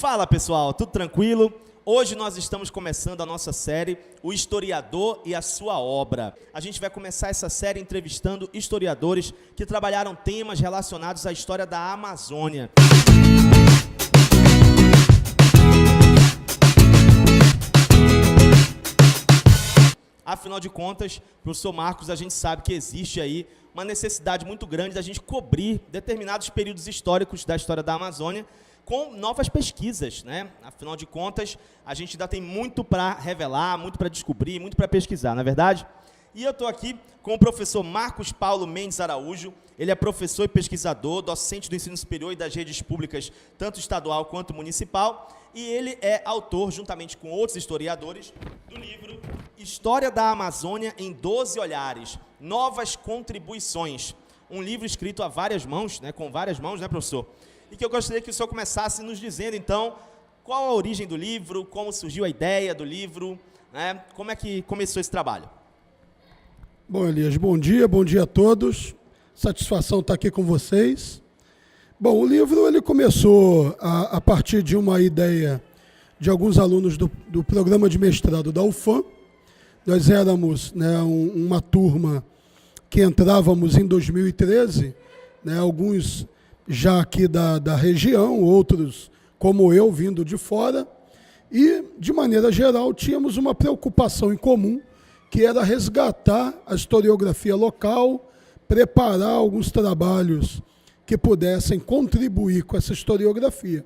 Fala pessoal, tudo tranquilo? Hoje nós estamos começando a nossa série O Historiador e a Sua Obra. A gente vai começar essa série entrevistando historiadores que trabalharam temas relacionados à história da Amazônia. Afinal de contas, professor Marcos, a gente sabe que existe aí uma necessidade muito grande da gente cobrir determinados períodos históricos da história da Amazônia com novas pesquisas, né? Afinal de contas, a gente ainda tem muito para revelar, muito para descobrir, muito para pesquisar, não é verdade? E eu estou aqui com o professor Marcos Paulo Mendes Araújo. Ele é professor e pesquisador, docente do ensino superior e das redes públicas, tanto estadual quanto municipal, e ele é autor, juntamente com outros historiadores, do livro História da Amazônia em 12 Olhares, Novas Contribuições, um livro escrito a várias mãos, né, com várias mãos, né, professor? E que eu gostaria que o senhor começasse nos dizendo, então, qual a origem do livro, como surgiu a ideia do livro, né, como é que começou esse trabalho? Bom, Elias, bom dia a todos. Satisfação estar aqui com vocês. Bom, o livro ele começou a partir de uma ideia de alguns alunos do programa de mestrado da UFAM. Nós éramos, né, uma turma que entrávamos em 2013, né, alguns já aqui da região, outros como eu, vindo de fora, e, de maneira geral, tínhamos uma preocupação em comum, que era resgatar a historiografia local, preparar alguns trabalhos que pudessem contribuir com essa historiografia.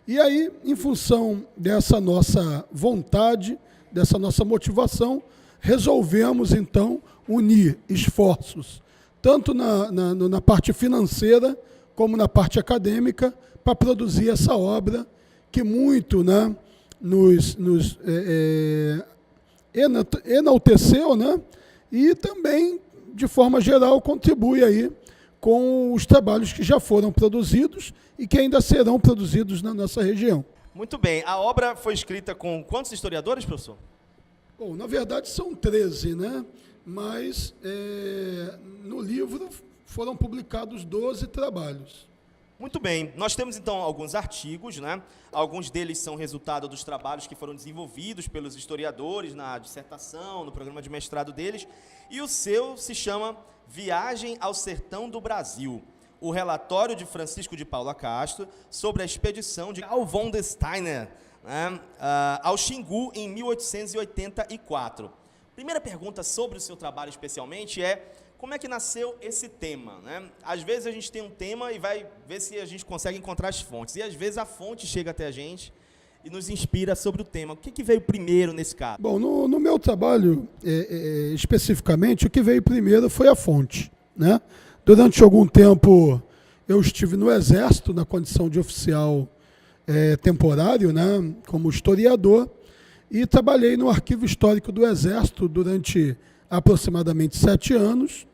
E aí, em função dessa nossa vontade, dessa nossa motivação, resolvemos, então, unir esforços, tanto na parte financeira, como na parte acadêmica, para produzir essa obra que muito, né, nos enalteceu, né, e também, de forma geral, contribui aí com os trabalhos que já foram produzidos e que ainda serão produzidos na nossa região. Muito bem. A obra foi escrita com quantos historiadores, professor? Bom, na verdade são 13, né? Mas no livro foram publicados 12 trabalhos. Muito bem. Nós temos, então, alguns artigos, né? Alguns deles são resultado dos trabalhos que foram desenvolvidos pelos historiadores na dissertação, no programa de mestrado deles, e o seu se chama Viagem ao Sertão do Brasil, o relatório de Francisco de Paula Castro sobre a expedição de Carl von der Steiner, né, ao Xingu em 1884. Primeira pergunta sobre o seu trabalho especialmente é: como é que nasceu esse tema, né? Às vezes a gente tem um tema e vai ver se a gente consegue encontrar as fontes, e às vezes a fonte chega até a gente e nos inspira sobre o tema. O que veio primeiro nesse caso? Bom, no meu trabalho, especificamente, o que veio primeiro foi a fonte, né? Durante algum tempo eu estive no Exército, na condição de oficial temporário, né, como historiador, e trabalhei no Arquivo Histórico do Exército durante aproximadamente 7 anos,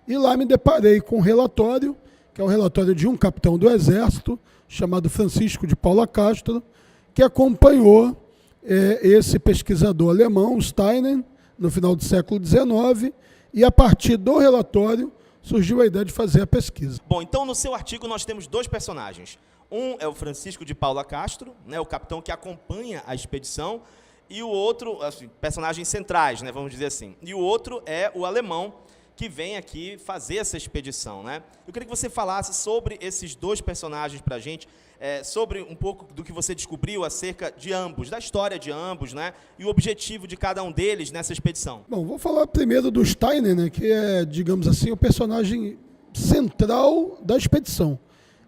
e lá me deparei com um relatório, que é o relatório de um capitão do Exército, chamado Francisco de Paula Castro, que acompanhou esse pesquisador alemão, Steiner, no final do século XIX, e a partir do relatório surgiu a ideia de fazer a pesquisa. Bom, então no seu artigo nós temos dois personagens. Um é o Francisco de Paula Castro, né, o capitão que acompanha a expedição, e o outro, assim, personagens centrais, né, vamos dizer assim. E o outro é o alemão, que vem aqui fazer essa expedição, né? Eu queria que você falasse sobre esses dois personagens para a gente, sobre um pouco do que você descobriu acerca de ambos, da história de ambos, né? E o objetivo de cada um deles nessa expedição. Bom, vou falar primeiro do Steiner, né, que é, digamos assim, o personagem central da expedição.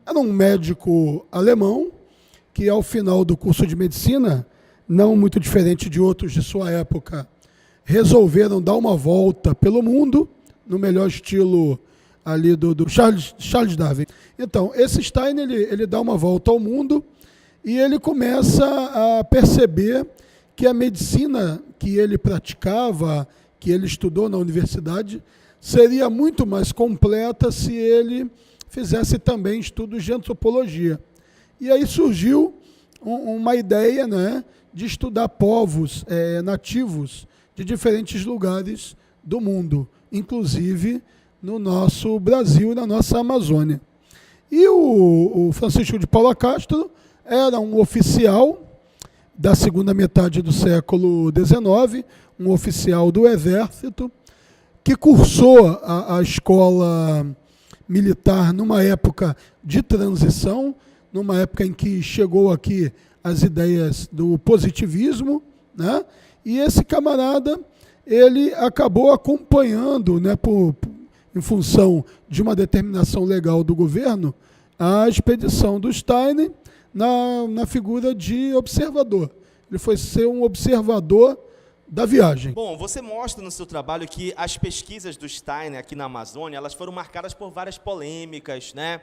Era um médico alemão que, ao final do curso de medicina, não muito diferente de outros de sua época, resolveram dar uma volta pelo mundo, no melhor estilo ali do Charles Darwin. Então, esse Steiner, ele dá uma volta ao mundo e ele começa a perceber que a medicina que ele praticava, que ele estudou na universidade, seria muito mais completa se ele fizesse também estudos de antropologia. E aí surgiu uma ideia, né, de estudar povos nativos de diferentes lugares do mundo, inclusive no nosso Brasil e na nossa Amazônia. E o Francisco de Paula Castro era um oficial da segunda metade do século XIX, um oficial do Exército, que cursou a escola militar numa época de transição, numa época em que chegou aqui as ideias do positivismo, né? E esse camarada, ele acabou acompanhando, né, em função de uma determinação legal do governo, a expedição do Steiner na figura de observador. Ele foi ser um observador da viagem. Bom, você mostra no seu trabalho que as pesquisas do Steiner aqui na Amazônia, elas foram marcadas por várias polêmicas, né?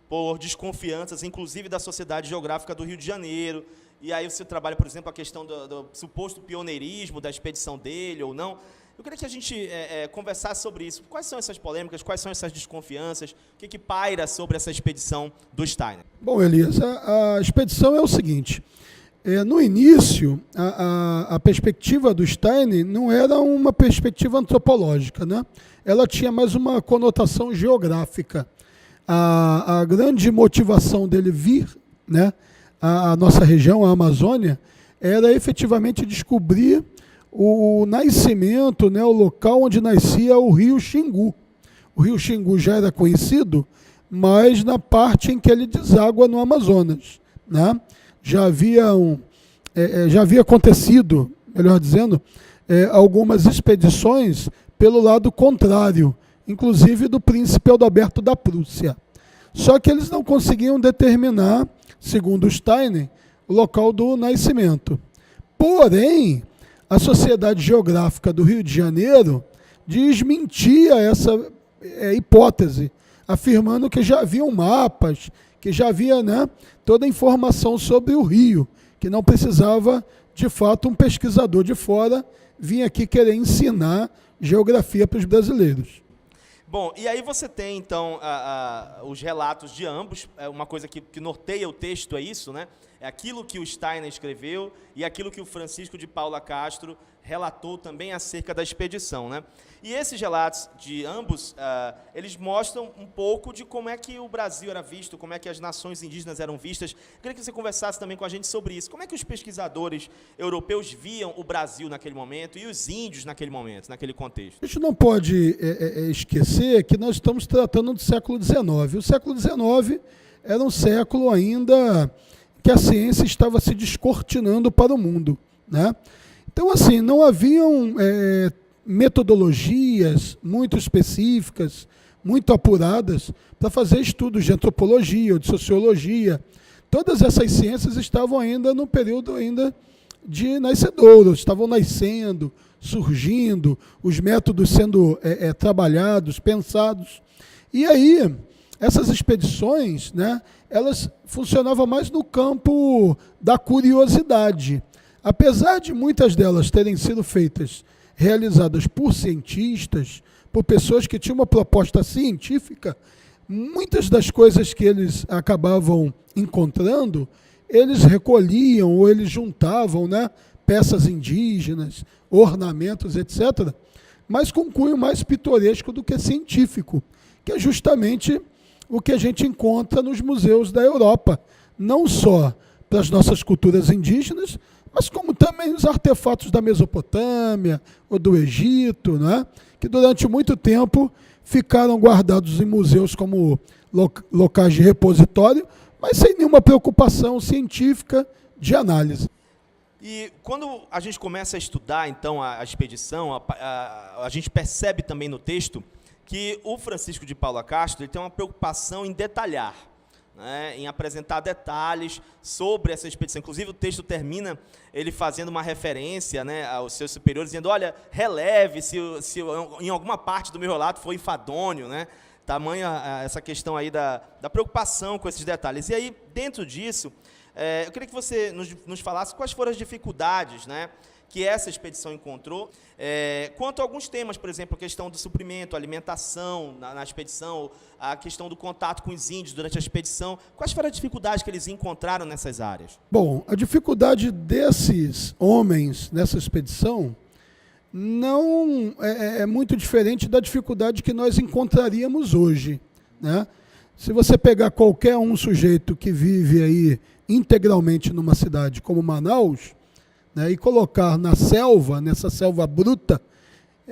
Por desconfianças, inclusive da Sociedade Geográfica do Rio de Janeiro. E aí você trabalha, por exemplo, a questão do suposto pioneirismo da expedição dele ou não. Eu queria que a gente conversasse sobre isso. Quais são essas polêmicas, quais são essas desconfianças, o que paira sobre essa expedição do Steiner? Bom, Elias, a expedição é o seguinte. No início, a perspectiva do Steiner não era uma perspectiva antropológica, né? Ela tinha mais uma conotação geográfica. A grande motivação dele vir, né, a nossa região, a Amazônia, era efetivamente descobrir o nascimento, né, o local onde nascia o rio Xingu. O rio Xingu já era conhecido, mas na parte em que ele deságua no Amazonas, né? Já havia acontecido, melhor dizendo, algumas expedições pelo lado contrário, inclusive do príncipe Adalberto da Prússia. Só que eles não conseguiam determinar, segundo Steiner, o local do nascimento. Porém, a Sociedade Geográfica do Rio de Janeiro desmentia essa hipótese, afirmando que já haviam mapas, que já havia, né, toda a informação sobre o rio, que não precisava, de fato, um pesquisador de fora vir aqui querer ensinar geografia para os brasileiros. Bom, e aí você tem, então, os relatos de ambos, uma coisa que norteia o texto é isso, né? É aquilo que o Steiner escreveu e aquilo que o Francisco de Paula Castro relatou também acerca da expedição, né? E esses relatos de ambos, eles mostram um pouco de como é que o Brasil era visto, como é que as nações indígenas eram vistas. Eu queria que você conversasse também com a gente sobre isso. Como é que os pesquisadores europeus viam o Brasil naquele momento e os índios naquele momento, naquele contexto? A gente não pode esquecer que nós estamos tratando do século XIX. O século XIX era um século ainda que a ciência estava se descortinando para o mundo, né? Então, assim, não haviam metodologias muito específicas, muito apuradas, para fazer estudos de antropologia ou de sociologia. Todas essas ciências estavam ainda no período ainda de nascedouros, estavam nascendo, surgindo, os métodos sendo trabalhados, pensados. E aí, essas expedições, né, elas funcionavam mais no campo da curiosidade. Apesar de muitas delas terem sido realizadas por cientistas, por pessoas que tinham uma proposta científica, muitas das coisas que eles acabavam encontrando, eles recolhiam ou eles juntavam, né, peças indígenas, ornamentos, etc., mas com cunho mais pitoresco do que científico, que é justamente o que a gente encontra nos museus da Europa, não só para as nossas culturas indígenas, mas como também os artefatos da Mesopotâmia ou do Egito, né, que durante muito tempo ficaram guardados em museus como locais de repositório, mas sem nenhuma preocupação científica de análise. E quando a gente começa a estudar, então, a expedição, a gente percebe também no texto que o Francisco de Paula Castro ele tem uma preocupação em detalhar, né, em apresentar detalhes sobre essa expedição. Inclusive, o texto termina ele fazendo uma referência, né, aos seus superiores, dizendo, olha, releve se em alguma parte do meu relato foi enfadonho, né? Tamanha essa questão aí da preocupação com esses detalhes. E aí, dentro disso, eu queria que você nos falasse quais foram as dificuldades, né, que essa expedição encontrou, quanto a alguns temas, por exemplo, a questão do suprimento, alimentação na expedição, a questão do contato com os índios durante a expedição. Quais foram as dificuldades que eles encontraram nessas áreas? Bom, a dificuldade desses homens nessa expedição não é muito diferente da dificuldade que nós encontraríamos hoje, né? Se você pegar qualquer um sujeito que vive aí integralmente numa cidade como Manaus, né, e colocar na selva, nessa selva bruta,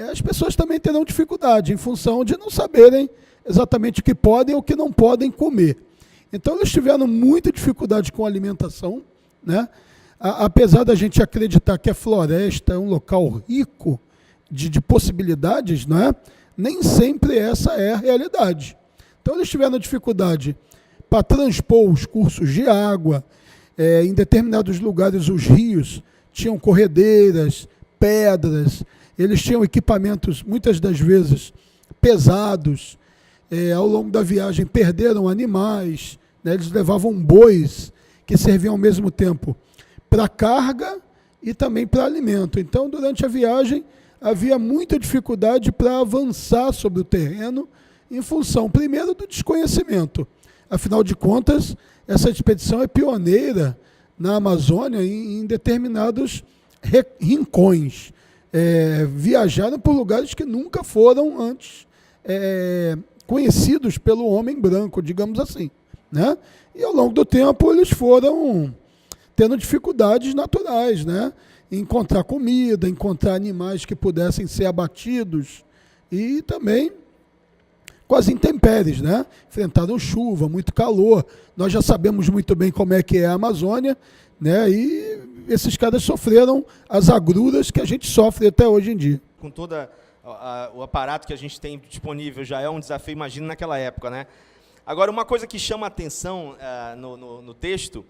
as pessoas também terão dificuldade em função de não saberem exatamente o que podem ou o que não podem comer. Então eles tiveram muita dificuldade com a alimentação, né? Apesar da gente acreditar que a floresta é um local rico de possibilidades, né? Nem sempre essa é a realidade. Então eles tiveram dificuldade para transpor os cursos de água. Em determinados lugares os rios tinham corredeiras, pedras, eles tinham equipamentos muitas das vezes pesados. Ao longo da viagem perderam animais, né? Eles levavam bois que serviam ao mesmo tempo para carga e também para alimento. Então, durante a viagem, havia muita dificuldade para avançar sobre o terreno em função, primeiro, do desconhecimento. Afinal de contas, essa expedição é pioneira na Amazônia em determinados rincões. Viajaram por lugares que nunca foram antes conhecidos pelo homem branco, digamos assim, né? E ao longo do tempo eles foram tendo dificuldades naturais, né? Encontrar comida, encontrar animais que pudessem ser abatidos e também com as intempéries, né? Enfrentaram chuva, muito calor. Nós já sabemos muito bem como é que é a Amazônia, né? E esses caras sofreram as agruras que a gente sofre até hoje em dia. Com todo o aparato que a gente tem disponível, já é um desafio, imagina naquela época, né? Agora, uma coisa que chama a atenção no texto,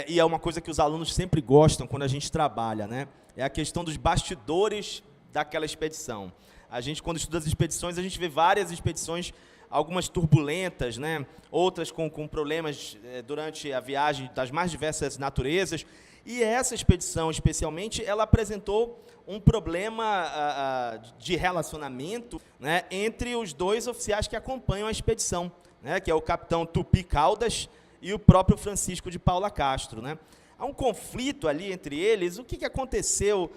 e é uma coisa que os alunos sempre gostam quando a gente trabalha, né? É a questão dos bastidores daquela expedição. A gente, quando estuda as expedições, a gente vê várias expedições, algumas turbulentas, né? Outras com problemas durante a viagem das mais diversas naturezas. E essa expedição, especialmente, ela apresentou um problema de relacionamento, né, entre os dois oficiais que acompanham a expedição, né, que é o capitão Tupi Caldas e o próprio Francisco de Paula Castro, né? Há um conflito ali entre eles. O que aconteceu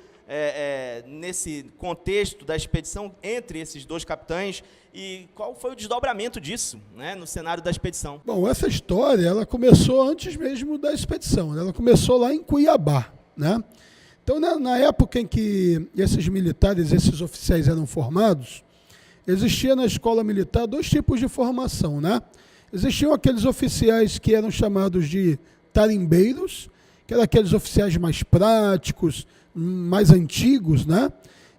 nesse contexto da expedição entre esses dois capitães e qual foi o desdobramento disso, né, no cenário da expedição? Bom, essa história ela começou antes mesmo da expedição, né? Ela começou lá em Cuiabá, né? Então, na época em que esses militares, esses oficiais eram formados, existia na escola militar dois tipos de formação, né? Existiam aqueles oficiais que eram chamados de tarimbeiros, que eram aqueles oficiais mais práticos, mais antigos, né?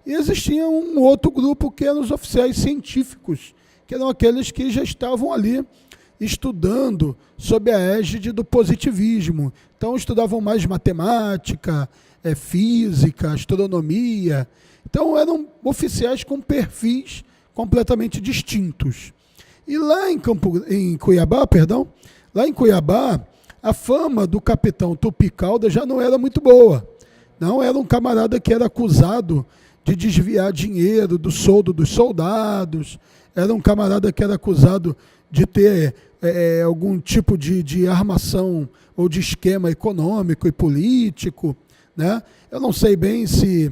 E existia um outro grupo que eram os oficiais científicos, que eram aqueles que já estavam ali estudando sob a égide do positivismo. Então, estudavam mais matemática, física, astronomia. Então, eram oficiais com perfis completamente distintos. E lá em Cuiabá, a fama do capitão Tupi Caldas já não era muito boa. Não, era um camarada que era acusado de desviar dinheiro do soldo dos soldados, era um camarada que era acusado de ter algum tipo de armação ou de esquema econômico e político, né? Eu não sei bem se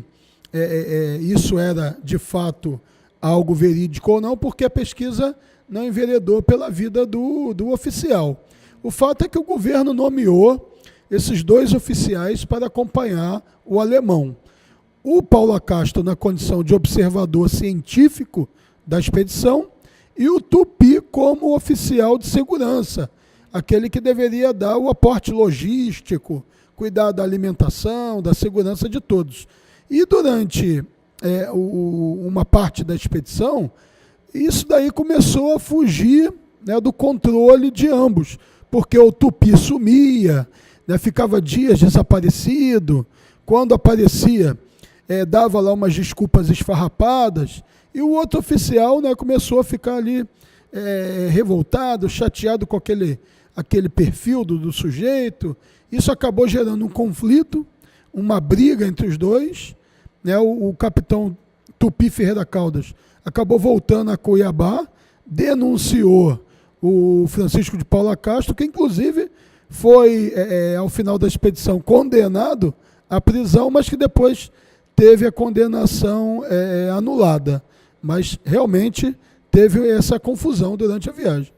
isso era de fato algo verídico ou não, porque a pesquisa não enveredou pela vida do oficial. O fato é que o governo nomeou esses dois oficiais para acompanhar o alemão. O Paula Castro na condição de observador científico da expedição e o Tupi como oficial de segurança, aquele que deveria dar o aporte logístico, cuidar da alimentação, da segurança de todos. E durante uma parte da expedição, isso daí começou a fugir, né, do controle de ambos, porque o Tupi sumia, né, ficava dias desaparecido, quando aparecia, dava lá umas desculpas esfarrapadas, e o outro oficial, né, começou a ficar ali revoltado, chateado com aquele perfil do sujeito. Isso acabou gerando um conflito, uma briga entre os dois, né? O capitão Tupi Ferreira Caldas acabou voltando a Cuiabá, denunciou o Francisco de Paula Castro, que inclusive foi, ao final da expedição, condenado à prisão, mas que depois teve a condenação anulada. Mas realmente teve essa confusão durante a viagem.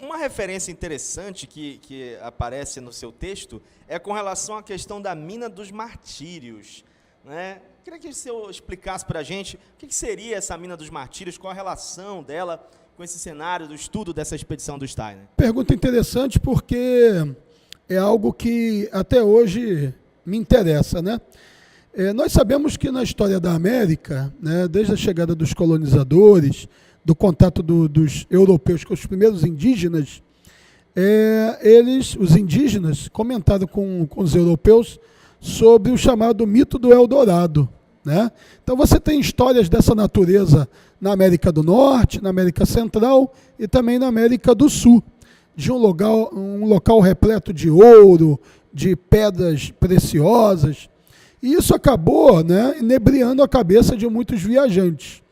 Uma referência interessante que aparece no seu texto é com relação à questão da mina dos martírios, né? Queria que o senhor explicasse para a gente o que seria essa mina dos martírios, qual a relação dela com esse cenário do estudo dessa expedição do Steiner. Pergunta interessante porque é algo que até hoje me interessa, né? Nós sabemos que na história da América, né, desde a chegada dos colonizadores, do contato dos europeus com os primeiros indígenas, os indígenas comentaram com os europeus sobre o chamado mito do Eldorado, né? Então você tem histórias dessa natureza na América do Norte, na América Central e também na América do Sul, de um local repleto de ouro, de pedras preciosas. E isso acabou, né, inebriando a cabeça de muitos viajantes.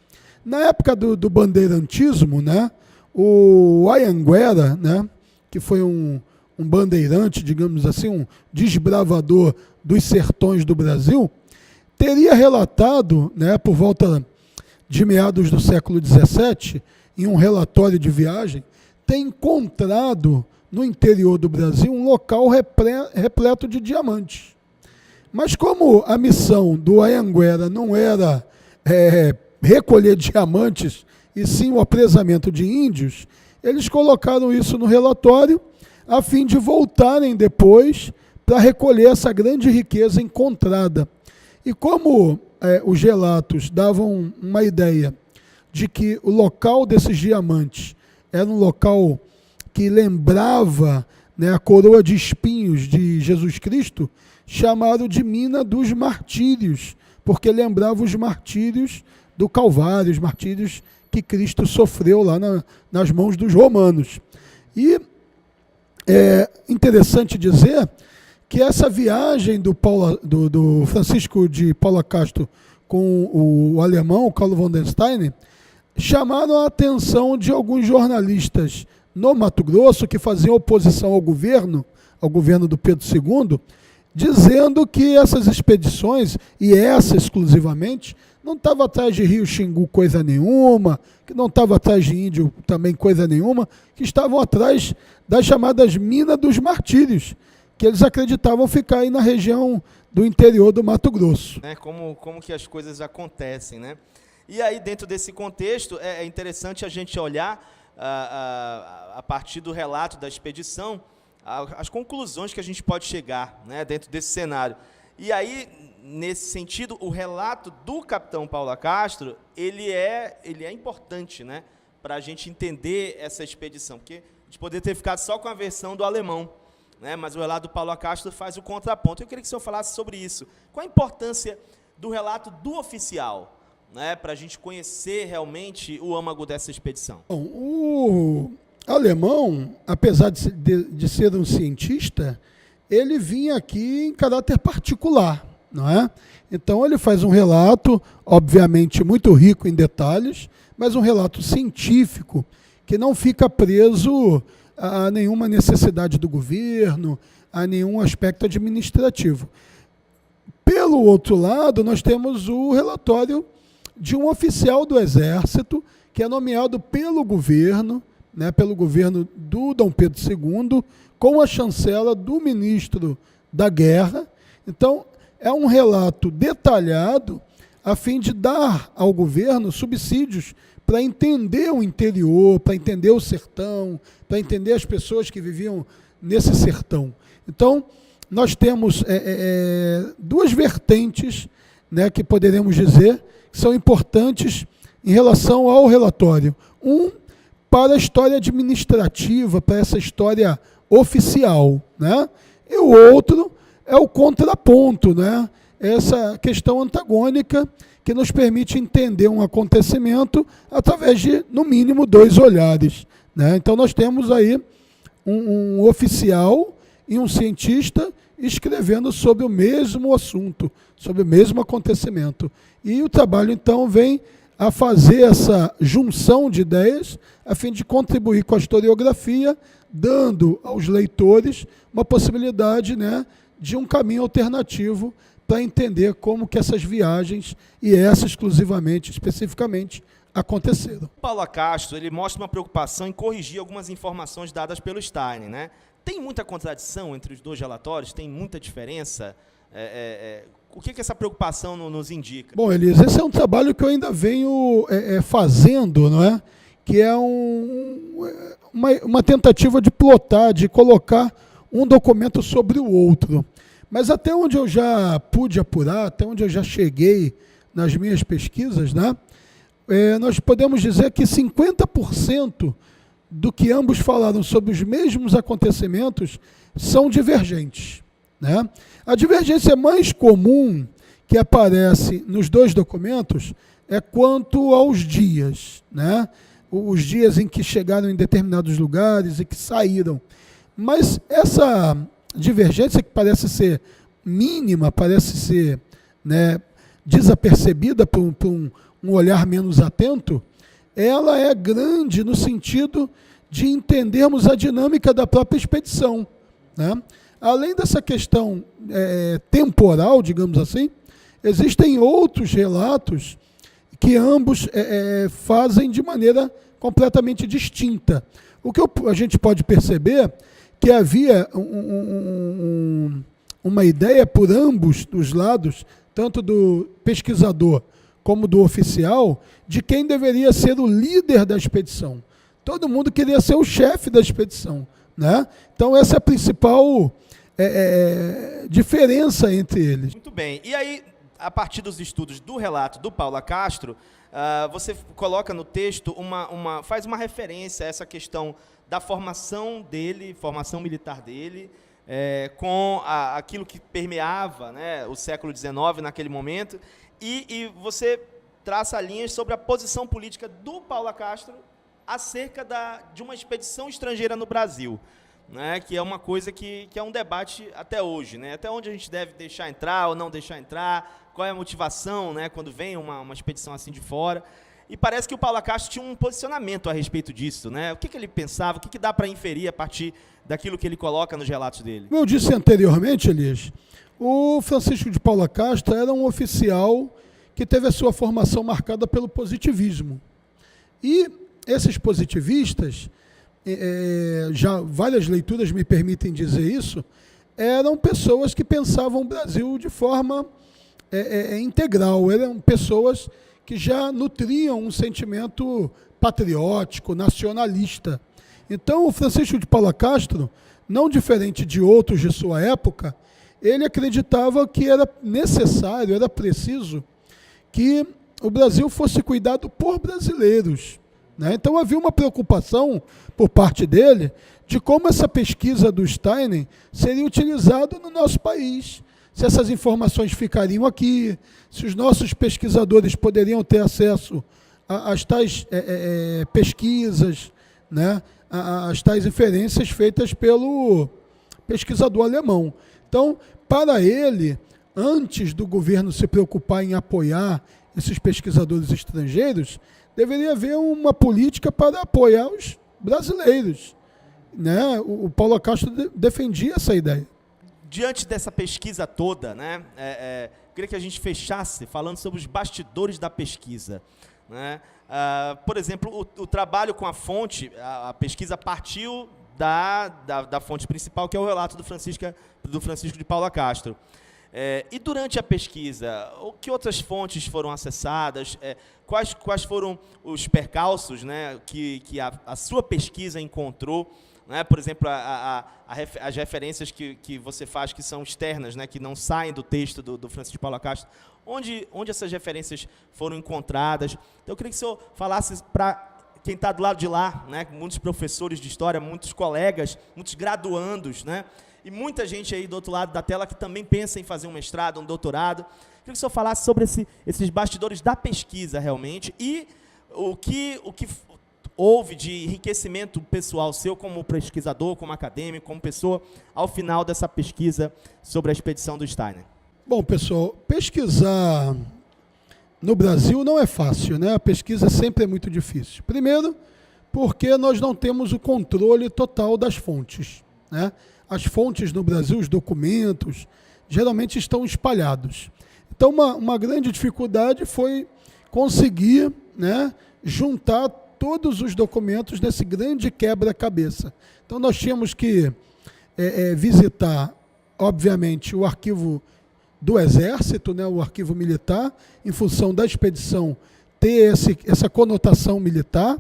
Na época do bandeirantismo, né, o Anhanguera, né, que foi um bandeirante, digamos assim, um desbravador dos sertões do Brasil, teria relatado, né, por volta de meados do século XVII, em um relatório de viagem, ter encontrado no interior do Brasil um local repleto de diamantes. Mas como a missão do Anhanguera não era recolher diamantes, e sim o apresamento de índios, eles colocaram isso no relatório a fim de voltarem depois para recolher essa grande riqueza encontrada. E como os relatos davam uma ideia de que o local desses diamantes era um local que lembrava, né, a coroa de espinhos de Jesus Cristo, chamaram de mina dos martírios, porque lembrava os martírios do Calvário, os martírios que Cristo sofreu lá nas mãos dos romanos. E é interessante dizer que essa viagem do Francisco de Paula Castro com o alemão, Carlo von der Stein, chamaram a atenção de alguns jornalistas no Mato Grosso que faziam oposição ao governo do Pedro II, dizendo que essas expedições, e essa exclusivamente, não estava atrás de Rio Xingu coisa nenhuma, que não estava atrás de índio também coisa nenhuma, que estavam atrás das chamadas Minas dos Martírios, que eles acreditavam ficar aí na região do interior do Mato Grosso. Como que as coisas acontecem, né? E aí, dentro desse contexto, é interessante a gente olhar, a partir do relato da expedição, as conclusões que a gente pode chegar, né, dentro desse cenário. E aí, nesse sentido, o relato do capitão Paula Castro, ele é importante, né, para a gente entender essa expedição, porque a gente poderia ter ficado só com a versão do alemão, né, mas o relato do Paula Castro faz o contraponto. Eu queria que o senhor falasse sobre isso. Qual a importância do relato do oficial, né, para a gente conhecer realmente o âmago dessa expedição? Bom, o alemão, apesar de ser um cientista, ele vinha aqui em caráter particular, não é? Então ele faz um relato, obviamente muito rico em detalhes, mas um relato científico que não fica preso a nenhuma necessidade do governo, a nenhum aspecto administrativo. Pelo outro lado, nós temos o relatório de um oficial do Exército que é nomeado pelo governo, né, pelo governo do Dom Pedro II, com a chancela do ministro da Guerra. Então, é um relato detalhado a fim de dar ao governo subsídios para entender o interior, para entender o sertão, para entender as pessoas que viviam nesse sertão. Então, nós temos duas vertentes, né, que poderemos dizer que são importantes em relação ao relatório. Para a história administrativa, para essa história oficial, né? E o outro é o contraponto, né? Essa questão antagônica que nos permite entender um acontecimento através de, no mínimo, dois olhares, né? Então nós temos aí um oficial e um cientista escrevendo sobre o mesmo assunto, sobre o mesmo acontecimento. E o trabalho, então, vem a fazer essa junção de ideias a fim de contribuir com a historiografia, dando aos leitores uma possibilidade, né, de um caminho alternativo para entender como que essas viagens, e essa exclusivamente, especificamente, aconteceram. Paulo Castro, ele mostra uma preocupação em corrigir algumas informações dadas pelo Steiner, né? Tem muita contradição entre os dois relatórios? Tem muita diferença? O que essa preocupação nos indica? Bom, Elias, esse é um trabalho que eu ainda venho fazendo, não é? Que é uma tentativa de plotar, de colocar um documento sobre o outro. Mas até onde eu já pude apurar, até onde eu já cheguei nas minhas pesquisas, né? Nós podemos dizer que 50% do que ambos falaram sobre os mesmos acontecimentos são divergentes, né? A divergência mais comum que aparece nos dois documentos é quanto aos dias, né? Os dias em que chegaram em determinados lugares e que saíram. Mas essa divergência, que parece ser mínima, parece ser, né, desapercebida por um olhar menos atento, ela é grande no sentido de entendermos a dinâmica da própria expedição, né? Além dessa questão temporal, digamos assim, existem outros relatos que ambos fazem de maneira completamente distinta. O que a gente pode perceber que havia uma ideia por ambos os lados, tanto do pesquisador como do oficial, de quem deveria ser o líder da expedição. Todo mundo queria ser o chefe da expedição, né? Então essa é a principal diferença entre eles. Muito bem. E aí, a partir dos estudos do relato do Paulo Castro, você coloca no texto, faz uma referência a essa questão da formação dele, formação militar dele, com aquilo que permeava, né, o século XIX naquele momento, e você traça linhas sobre a posição política do Paulo Castro acerca de uma expedição estrangeira no Brasil, né, que é uma coisa que é um debate até hoje, né, até onde a gente deve deixar entrar ou não deixar entrar, qual é a motivação, né, quando vem uma expedição assim de fora. E parece que o Paulo Castro tinha um posicionamento a respeito disso, né? O que ele pensava, o que dá para inferir a partir daquilo que ele coloca nos relatos dele? Como eu disse anteriormente, Elias, o Francisco de Paula Castro era um oficial que teve a sua formação marcada pelo positivismo. E esses positivistas, já várias leituras me permitem dizer isso, eram pessoas que pensavam o Brasil de forma integral, eram pessoas que já nutriam um sentimento patriótico, nacionalista. Então, o Francisco de Paula Castro, não diferente de outros de sua época, ele acreditava que era necessário, era preciso que o Brasil fosse cuidado por brasileiros, né? Então, havia uma preocupação por parte dele de como essa pesquisa do Steiner seria utilizada no nosso país. Se essas informações ficariam aqui, se os nossos pesquisadores poderiam ter acesso às tais pesquisas, né, às tais inferências feitas pelo pesquisador alemão. Então, para ele, antes do governo se preocupar em apoiar esses pesquisadores estrangeiros, deveria haver uma política para apoiar os brasileiros, né? O Paulo Castro defendia essa ideia. Diante dessa pesquisa toda, né, queria que a gente fechasse falando sobre os bastidores da pesquisa, né? Por exemplo, o trabalho com a fonte, a pesquisa partiu da fonte principal, que é o relato do Francisco de Paula Castro. E durante a pesquisa, que outras fontes foram acessadas? Quais foram os percalços, né, que a sua pesquisa encontrou? Né? Por exemplo, as referências que você faz que são externas, né, que não saem do texto do Francisco de Paula Castro, onde essas referências foram encontradas? Então, eu queria que o senhor falasse para quem está do lado de lá, né, muitos professores de história, muitos colegas, muitos graduandos, né, e muita gente aí do outro lado da tela que também pensa em fazer um mestrado, um doutorado. Eu queria que o senhor falasse sobre esses bastidores da pesquisa, realmente, e o que houve de enriquecimento pessoal seu como pesquisador, como acadêmico, como pessoa, ao final dessa pesquisa sobre a expedição do Steiner. Bom, pessoal, pesquisar no Brasil não é fácil, né? A pesquisa sempre é muito difícil. Primeiro, porque nós não temos o controle total das fontes, né? As fontes no Brasil, os documentos, geralmente estão espalhados. Então, uma grande dificuldade foi conseguir, né, juntar todos os documentos nesse grande quebra-cabeça. Então nós tínhamos que visitar, obviamente, o arquivo do Exército, né, o arquivo militar, em função da expedição ter essa conotação militar,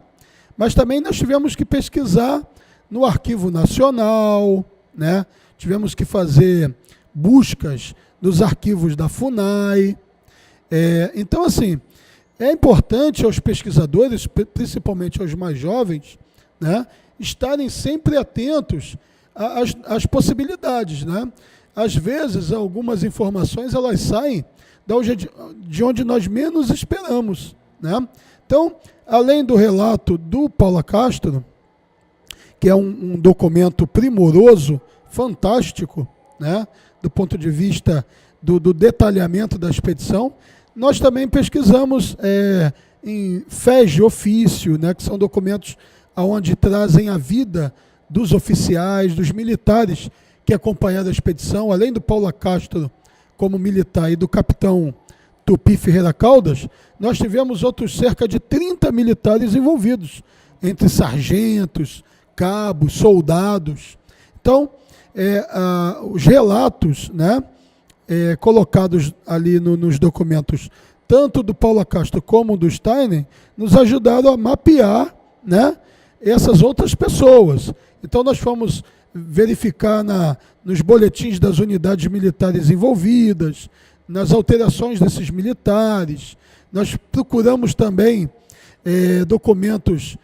mas também nós tivemos que pesquisar no Arquivo Nacional, né, tivemos que fazer buscas nos arquivos da FUNAI. Então, assim, é importante aos pesquisadores, principalmente aos mais jovens, né, estarem sempre atentos às possibilidades, né? Às vezes, algumas informações elas saem de onde nós menos esperamos, né? Então, além do relato do Paula Castro, que é um documento primoroso, fantástico, né, do ponto de vista do detalhamento da expedição, nós também pesquisamos em fés de ofício, né, que são documentos onde trazem a vida dos oficiais, dos militares que acompanharam a expedição, além do Paula Castro como militar e do capitão Tupi Ferreira Caldas, nós tivemos outros cerca de 30 militares envolvidos, entre sargentos, cabos, soldados. Então, os relatos, né, colocados ali nos documentos, tanto do Paula Castro como do Steiner, nos ajudaram a mapear, né, essas outras pessoas. Então nós fomos verificar nos boletins das unidades militares envolvidas, nas alterações desses militares. Nós procuramos também documentos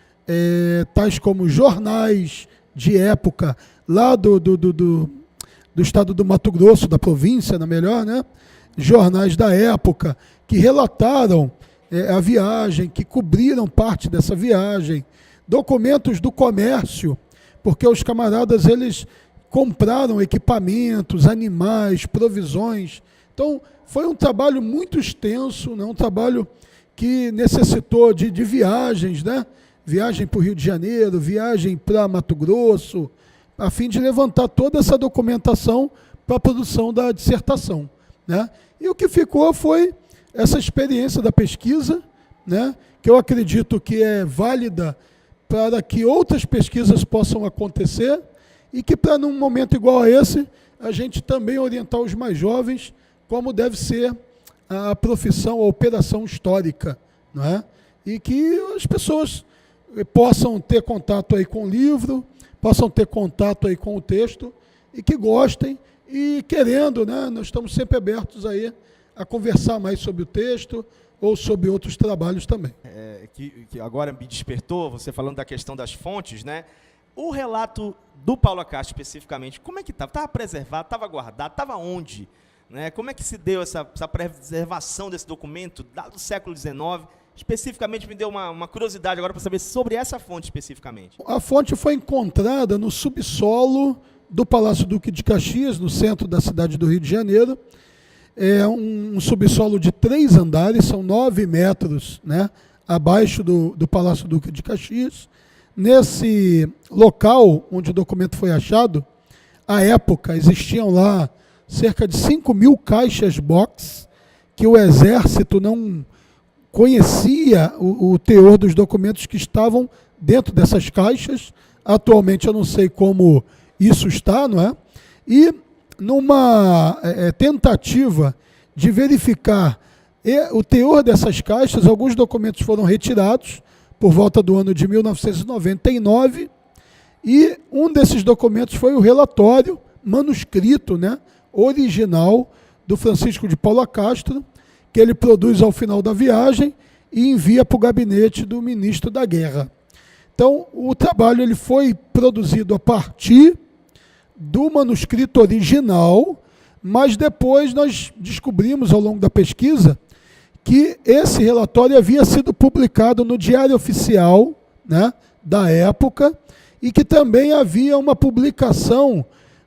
tais como jornais de época, lá do estado do Mato Grosso, da província, na melhor, né? Jornais da época que relataram a viagem, que cobriram parte dessa viagem, documentos do comércio, porque os camaradas eles compraram equipamentos, animais, provisões. Então, foi um trabalho muito extenso, né? Um trabalho que necessitou de viagens, né? Viagem para o Rio de Janeiro, viagem para Mato Grosso, a fim de levantar toda essa documentação para a produção da dissertação, né? E o que ficou foi essa experiência da pesquisa, né? Que eu acredito que é válida para que outras pesquisas possam acontecer e que, para num momento igual a esse, a gente também orientar os mais jovens como deve ser a profissão, a operação histórica, não é? E que as pessoas possam ter contato aí com o livro, possam ter contato aí com o texto e que gostem e querendo, né? Nós estamos sempre abertos aí a conversar mais sobre o texto ou sobre outros trabalhos também. Que agora me despertou, você falando da questão das fontes, né? O relato do Paula Castro, especificamente, como é que estava? Estava preservado, estava guardado, estava onde? Né? Como é que se deu essa preservação desse documento do século XIX? Especificamente, me deu uma curiosidade agora para saber sobre essa fonte especificamente. A fonte foi encontrada no subsolo do Palácio Duque de Caxias, no centro da cidade do Rio de Janeiro. É um subsolo de 3 andares, são 9 metros, né, abaixo do Palácio Duque de Caxias. Nesse local onde o documento foi achado, à época existiam lá cerca de 5.000 caixas box, que o Exército não conhecia o teor dos documentos que estavam dentro dessas caixas. Atualmente eu não sei como isso está, não é? E numa tentativa de verificar o teor dessas caixas, alguns documentos foram retirados por volta do ano de 1999, e um desses documentos foi o relatório manuscrito, né, original do Francisco de Paula Castro, que ele produz ao final da viagem e envia para o gabinete do ministro da Guerra. Então, o trabalho ele foi produzido a partir do manuscrito original, mas depois nós descobrimos ao longo da pesquisa que esse relatório havia sido publicado no Diário Oficial, né, da época, e que também havia uma publicação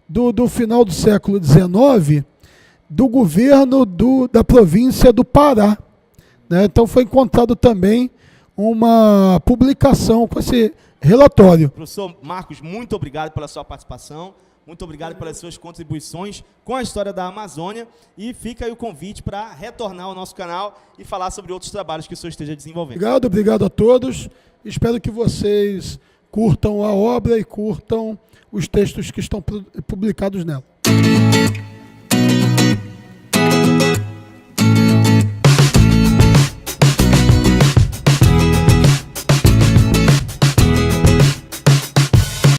do final do século XIX do governo da província do Pará, né? Então foi encontrado também uma publicação com esse relatório. Professor Marcos, muito obrigado pela sua participação. Muito obrigado pelas suas contribuições com a história da Amazônia e fica aí o convite para retornar ao nosso canal e falar sobre outros trabalhos que o senhor esteja desenvolvendo. Obrigado a todos. Espero que vocês curtam a obra e curtam os textos que estão publicados nela.